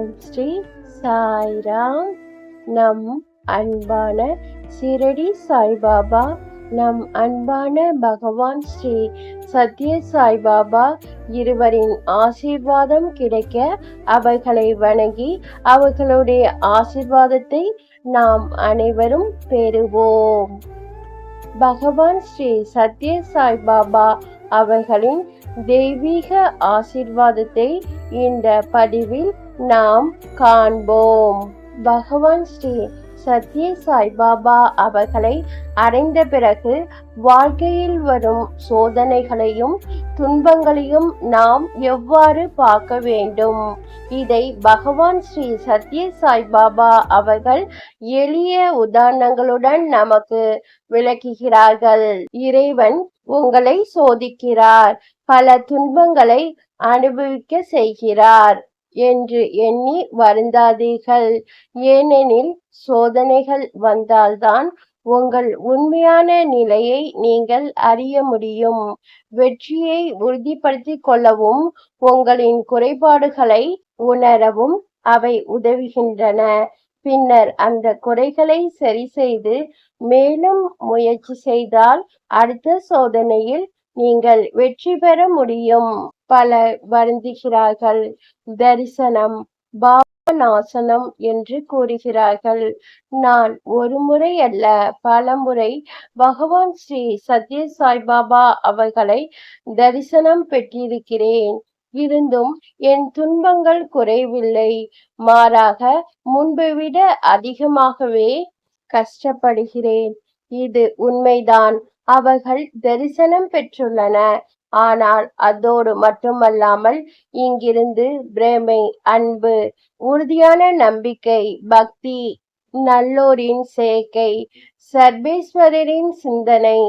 ஓம் ஸ்ரீ சாய்ராம். நம் அன்பான சிரடி சாய்பாபா, நம் அன்பான பகவான் ஸ்ரீ சத்ய சாய்பாபா இருவரின் ஆசீர்வாதம் கிடைக்க அவர்களை வணங்கி அவர்களுடைய ஆசீர்வாதத்தை நாம் அனைவரும் பெறுவோம். பகவான் ஸ்ரீ சத்ய சாய்பாபா அவர்களின் தெய்வீக ஆசீர்வாதத்தை இந்த பதிவில் நாம் காண்போம். பகவான் ஸ்ரீ சத்ய சாய்பாபா அவர்களை அடைந்த பிறகு வாழ்க்கையில் வரும் சோதனைகளையும் துன்பங்களையும் நாம் எவ்வாறு பார்க்க வேண்டும், இதை பகவான் ஸ்ரீ சத்ய சாய்பாபா அவர்கள் எளிய உதாரணங்களுடன் நமக்கு விளக்குகிறார்கள். இறைவன் உங்களை சோதிக்கிறார், பல துன்பங்களை அனுபவிக்க செய்கிறார் என்று எண்ணி வருந்தாதீர்கள். ஏனெனில் சோதனைகள் வந்தால்தான் உங்கள் உண்மையான நிலையை நீங்கள் அறிய முடியும். வெற்றியை உறுதிப்படுத்திக் கொள்ளவும் உங்களின் குறைபாடுகளை உணரவும் அவை உதவுகின்றன. பின்னர் அந்த குறைகளை சரி செய்து மேலும் முயற்சி செய்தால் அடுத்த சோதனையில் நீங்கள் வெற்றி பெற முடியும். பலர் வருந்துகிறார்கள், தரிசனம், பாவநாசனம் என்று கூறுகிறார்கள். நான் ஒரு முறை அல்ல, பல முறை பகவான் ஸ்ரீ சத்ய சாய்பாபா அவர்களை தரிசனம் பெற்றிருக்கிறேன். இருந்தும் என் துன்பங்கள் குறைவில்லை, மாறாக முன்பை விட அதிகமாகவே கஷ்டப்படுகிறேன். இது உண்மைதான். அவர்கள் தரிசனம் பெற்றுள்ளனர். ஆனால் அதோடு மட்டுமல்லாமல் இங்கிருந்து பிரேமை, அன்பு, உறுதியான நம்பிக்கை, பக்தி, நல்லோரின் சேர்க்கை, சர்வேஸ்வரரின் சிந்தனை,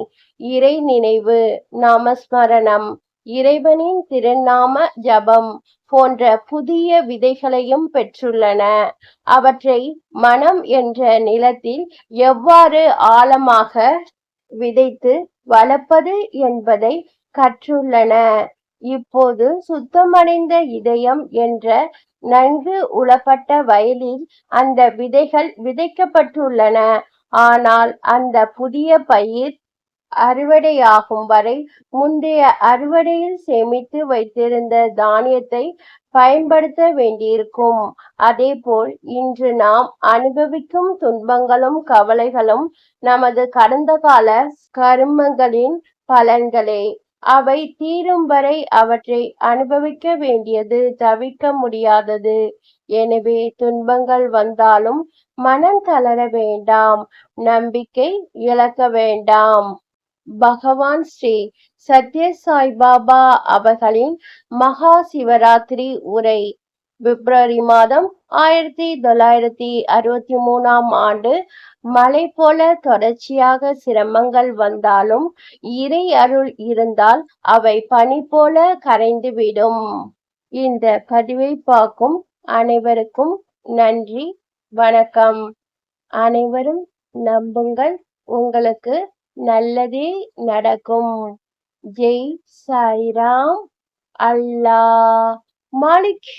இறை நினைவு, நாமஸ்மரணம், இறைவனின் திருநாம ஜபம் போன்ற புதிய விதைகளையும் பெற்றுள்ளன. அவற்றை மனம் என்ற நிலத்தில் எவ்வாறு ஆழமாக விதைத்து வளர்ப்பது என்பதை கற்றுள்ளன. இப்போது சுத்தமடைந்த இதயம் என்ற நன்கு உழப்பட்ட வயலில் அந்த விதைகள் விதைக்கப்பட்டுள்ளன. ஆனால் அந்த புதிய பயிர் அறுவடையாகும் வரை முந்தைய அறுவடையில் சேமித்து வைத்திருந்த தானியத்தை பயன்படுத்த வேண்டியிருக்கும். அதேபோல் இன்று நாம் அனுபவிக்கும் துன்பங்களும் கவலைகளும் நமது கடந்த கால கருமங்களின் பலன்களே. அவை தீரும் வரை அவற்றை அனுபவிக்க வேண்டியது தவிர்க்க முடியாதது. எனவே துன்பங்கள் வந்தாலும் மனம் தளர வேண்டாம், நம்பிக்கை இழக்க வேண்டாம். பகவான் ஸ்ரீ சத்ய சாய்பாபா அவர்களின் மகா சிவராத்திரி உரை பிப்ரவரி மாதம் 1963 ஆண்டு. மழை போல தொடர்ச்சியாக சிரமங்கள் வந்தாலும் இறை அருள் இருந்தால் அவை பனி போல கரைந்துவிடும். இந்த பதிவை பார்க்கும் அனைவருக்கும் நன்றி, வணக்கம். அனைவரும் நம்புங்கள், உங்களுக்கு நல்லதே நடக்கும். ஜெய் சாய்ராம். அல்லாஹ் மாலிக்.